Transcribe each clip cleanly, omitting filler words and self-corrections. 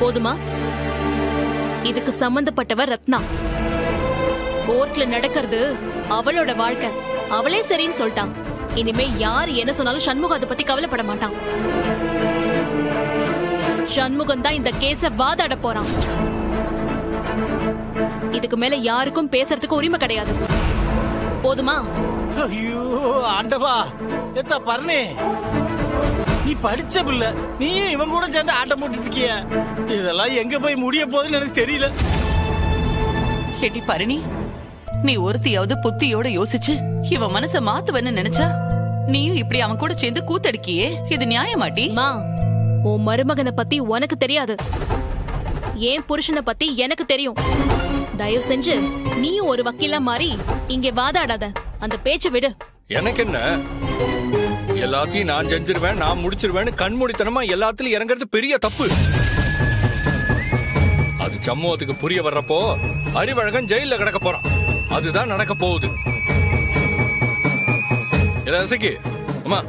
போதுமா? இதுக்கு சம்பந்தப்பட்டவர் ரத்னா. கோர்ட்ல நடக்கிறது அவளோட வாழ்க்கை. அவளே சரின்னு சொல்லிட்டான். இனிமே யார் என்ன சொன்னாலும் சண்முகம் அதை பத்தி கவலைப்பட மாட்டான். சண்முகம் தான் இந்த கேஸ வாதாட போறான். இதுக்கு மேல யாருக்கும் பேசுறதுக்கு உரிமை கிடையாது. போதுமா? ஐயோ ஆண்டவா, எத்தா பரணி, நீ படிச்ச பிள்ளை, நீ இவன் கூட சேர்ந்து ஆட்டம் போட்டு இருக்கிய. இதெல்லாம் எங்க போய் முடிய போகுதுன்னு எனக்கு தெரியல. கேட்டி பரணி, நீ ஒருத்தியாவது புத்தியோட யோசிச்சு இவன் மனச மாத்துவன்னு நினைச்சா நீயும் இப்படி அவன் கூட சேர்ந்து கூத்தடிக்கியே, இது நியாயமாட்டி? மா, உன் மருமகனை பத்தி உனக்கு தெரியாது, ஏன் புருஷனை பத்தி எனக்கு தெரியும். தயவு செஞ்சு நீயும் ஒரு வக்கீலா மாறி இங்க வாதாடாத. அந்த பேச்சை விடு. எனக்கு என்ன, எல்லாத்தையும் நான் செஞ்சிருவேன், நான் முடிச்சிருவேன், கண்மூடித்தனமா எல்லாத்துலயும் இறங்குறது பெரிய தப்பு. அது சமூகத்துக்கு புரிய வர்றப்போ அறிவழகன் ஜெயில கிடக்க போறான். அதுதான் நடக்க போகுது. ரசிக்கு, அம்மா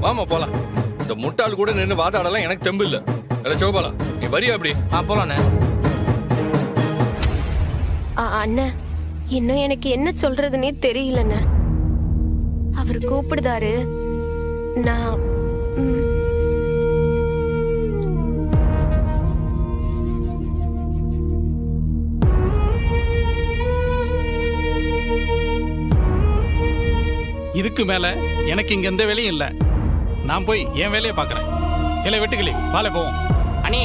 வாமா போலாம். இந்த முட்டாள் கூட நின்று வாதாடலாம் எனக்கு தெம்பு இல்ல. சோபாலா, நீ வரியா? அப்படி போலானே. அண்ணா, இன்னும் எனக்கு என்ன சொல்றதுன்னே தெரியலண்ணா. அவர் கூப்பிடுதாரு. நான் இதுக்கு மேல எனக்கு இங்க எந்த வேலையும் இல்ல. நான் போய் என் வேலையை பாக்குறேன். இல்ல வெட்டுக்கிளி, வாழை போவோம். அண்ணே,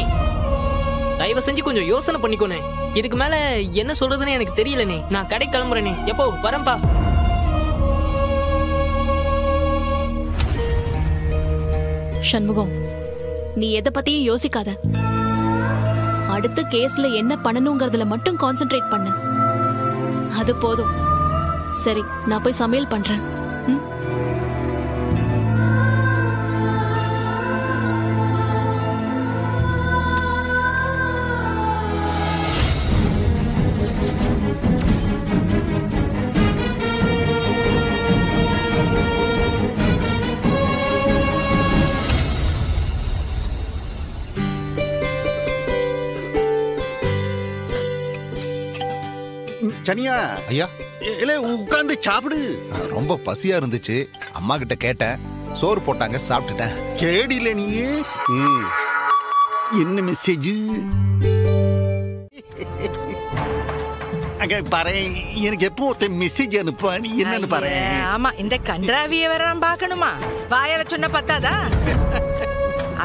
தயவு செஞ்சு கொஞ்சம் யோசனை பண்ணிக்கோனே. இதுக்கு மேல என்ன சொல்றதுன்னு எனக்கு தெரியலனே. நான் கடை கிளம்புறேனே. எப்போ வரேன்பா. சண்முகம், நீ எதை பத்தியும் யோசிக்காத. அடுத்த கேஸ்ல என்ன பண்ணணுங்கிறதுல மட்டும் கான்சென்ட்ரேட் பண்ணு. அது போதும். சரி, நான் போய் சமையல் பண்றேன். சனியா ஐயா, இல்ல உட்கார்ந்து சாப்பிடு. ரொம்ப பசியா இருந்துச்சு, அம்மா கிட்ட கேட்டேன், சோறு போட்டாங்க, சாப்பிட்டுட்டேன். கேடில நீ என்ன மெசேஜ்? அங்க பாரு, எனக்கு எப்போ மெசேஜ் அனுப்பா, நீ என்னன்னு பாரு. ஆமா, இந்த கன்றாவிய வேற பாக்கணுமா? வாயால சொன்ன பத்தாதா?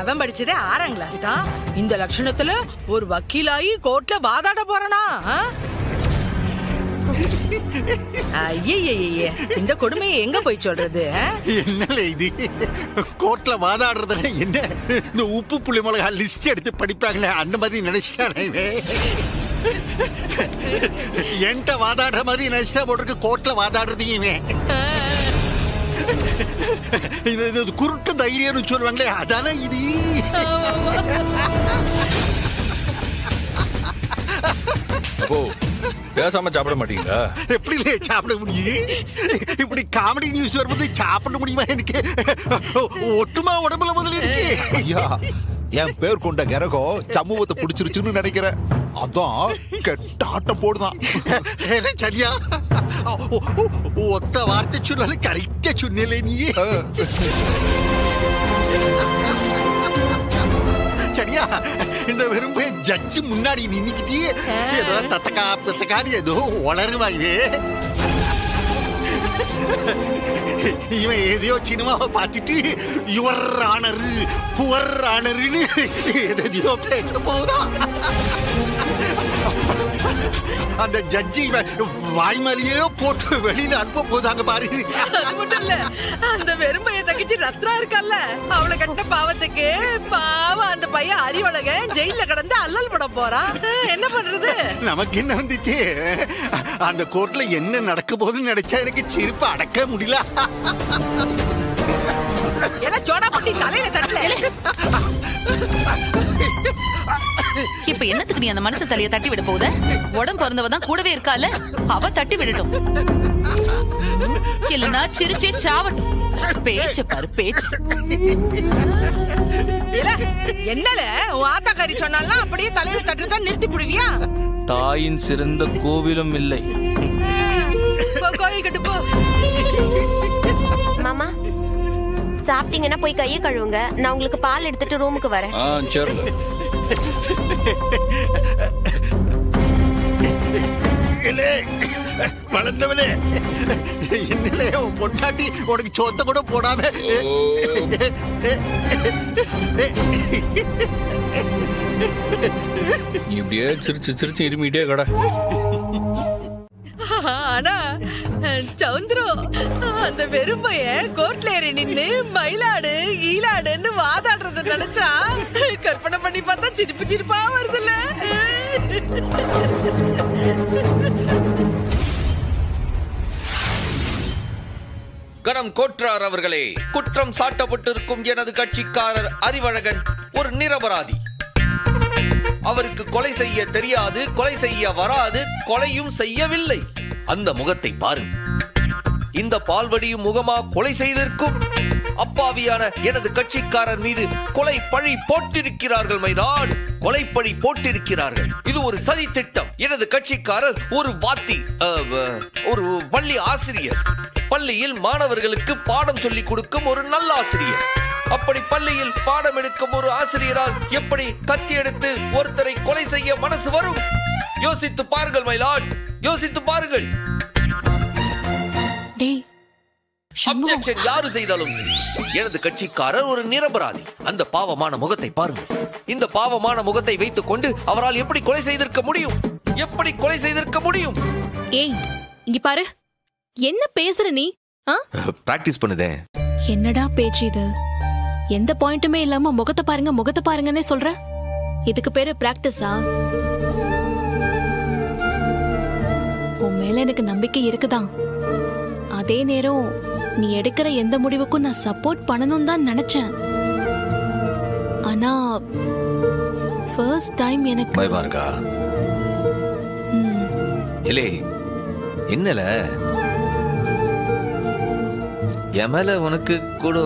அவன் படிச்சதே 6ஆம் கிளாஸ் தான். இந்த லட்சணத்துல ஒரு வக்கீலாயி கோர்ட்ல வாதாட போறானா? ஐயே, இந்த கொடுமையை எங்க போய் சொல்றது? என்னல இது, கோர்ட்ல வாதாடுறதுல என்ன இந்த உப்பு புளி மிளகா லிஸ்ட் எடுத்து படிப்பாங்களே அந்த மாதிரி நினைச்சிட்டானே. என்கிட்ட வாதாடுற மாதிரி நினைச்சா போட்டிருக்கு கோர்ட்ல வாதாடுறதையுமே. இது குருட்டு தைரியம்னு சொல்லுவாங்களே, அதானே இது. பேசாம சாப்பிட மாட்டீங்களா? எப்படி சாப்பிட முடியும்? இப்படி காமெடி நியூஸ் வரும்போது சாப்பிட முடியுமா? எனக்கு ஒட்டுமா உடம்புல முதல்ல இருக்கு. ஐயா, என் பேர் கொண்ட கிரகம் சமூகத்தை பிடிச்சிருச்சுன்னு நினைக்கிறேன். அதான் கெட்ட ஆட்டம் போடுதான். சரியா, ஒத்த வார்த்தை சொன்னாலும் கரெக்டா சொன்னே நீ. சரியா, இந்த வெறும் ஜட்ஜி முன்னாடி நின்னுக்கிட்டே ஏதோ தத்தக்கான்னு ஏதோ உளருவாங்க. இவன் ஏதையோ சினிமாவை பார்த்துட்டு யுவர் ஆனரு புவர் ஆனருன்னு எதையோ பேச போகுதான். அந்த ஜட்ஜி வாய்மலையே போட்டு வெளியில அனுப்ப போதாங்க பாரு. அந்த வெறுமைய தக்கிச்சு ரத்னா இருக்கல்ல, அவளை கட்ட பாவத்துக்கு பாவம் அந்த பையன் அறிவழக ஜெயில கடந்து அல்லல் பட போறான். என்ன பண்றது? நமக்கு என்ன வந்துச்சு? அந்த கோர்ட்ல என்ன நடக்க போகுதுன்னு நினைச்சா எனக்கு சிரிப்பு அடக்க முடியல. சோடா பட்டி தலையில தட்டல. இப்ப என்னத்துக்கு நீ அந்த மனசு தலைய தட்டி விட போகுத? உடம்பு பிறந்தவதான் கூடவே இருக்கால, அவ தட்டி விடட்டும். இல்லனா சிரிச்சே சாவட்டும். பேச்சு பாரு பேச்சு. என்னல உன் ஆத்தாக்காரி சொன்னாலாம் அப்படியே தலையில தட்டுதான் நிறுத்தி புடுவியா? தாயின் சிறந்த கோவிலும் இல்லை. கோயில் கட்டு போ. மாமா சாப்பிட்டீங்கன்னா போய் கையை கழுவுங்க. நான் உங்களுக்கு பால் எடுத்துட்டு ரூமுக்கு வரேன். சரி. வளர்ந்தவனே என்னலே பொண்டாட்டி உனக்கு சொத்த கூட போடாம இப்படியே சிரிச்சு சிரிச்சு இருமிட்டே கடை. ஆனா சௌந்தரம் அந்த வெறும்பைய கோர்ட்ல ஏறி நின்னு மயிலாடு ஈலாடுன்னு வாதாடுறத நினைச்சா கற்பனை பண்ணி பார்த்தா சிரிப்பு சிரிப்பா வருதுல்ல. கணம் கோற்றார் அவர்களே, குற்றம் சாட்டப்பட்டிருக்கும் எனது கட்சிக்காரர் அறிவழகன் ஒரு நிரபராதி. அவருக்கு கொலை செய்ய தெரியாது, கொலை செய்ய வராது, கொலையும் செய்யவில்லை. அந்த முகத்தை பாருங்கள். இந்த பால்வடியும் முகமா கொலை செய்திருக்கும்? அப்பாவியான எனது கட்சிக்காரர் மீது கொலை பழி போட்டிருக்கிறார்கள். மைதாட் கொலை பழி போட்டிருக்கிறார்கள். இது ஒரு சதி திட்டம். எனது கட்சிக்காரர் ஒரு வாத்தி, ஒரு பள்ளி ஆசிரியர். பள்ளியில் மாணவர்களுக்கு பாடம் சொல்லிக் கொடுக்கும் ஒரு நல்ல ஆசிரியர். அப்படி பள்ளியில் பாடம் எடுக்கும் ஒரு ஆசிரியரால் எப்படி கத்தி எடுத்து ஒருத்தரை கொலை செய்ய மனசு வரும்? யோசித்து பாருங்கள் மைலாட், யோசித்து பாருங்கள். அப்ஜெக்ஷன் யாரு செய்தாலும் எனது கட்சிக்காரர் ஒரு நிரபராதி. அந்த பாவமான முகத்தை பாருங்கள். இந்த பாவமான முகத்தை வைத்துக் கொண்டு அவரால் எப்படி கொலை செய்திருக்க முடியும்? எப்படி கொலை செய்திருக்க முடியும்? ஏய் இங்க பாரு, என்ன பேசுற நீ? பிராக்டிஸ் பண்ணுதே. என்னடா பேச்சு இது? எந்த பாயிண்ட்டுமே இல்லாம முகத்தை பாருங்க முகத்தை பாருங்கன்னே சொல்ற. இதுக்கு பேரு பிராக்டிஸா? உன் மேல எனக்கு நம்பிக்கை இருக்குதான். அதே நேரம் நீ எடுக்கிற எந்த முடிவுக்கும் நான் சப்போர்ட் பண்ணணும் தான் நினைச்சேன். ஆனா ஃபர்ஸ்ட் டைம் எனக்கு பயமா இருக்கா? இல்லே என்னல என் மேல உனக்கு கூட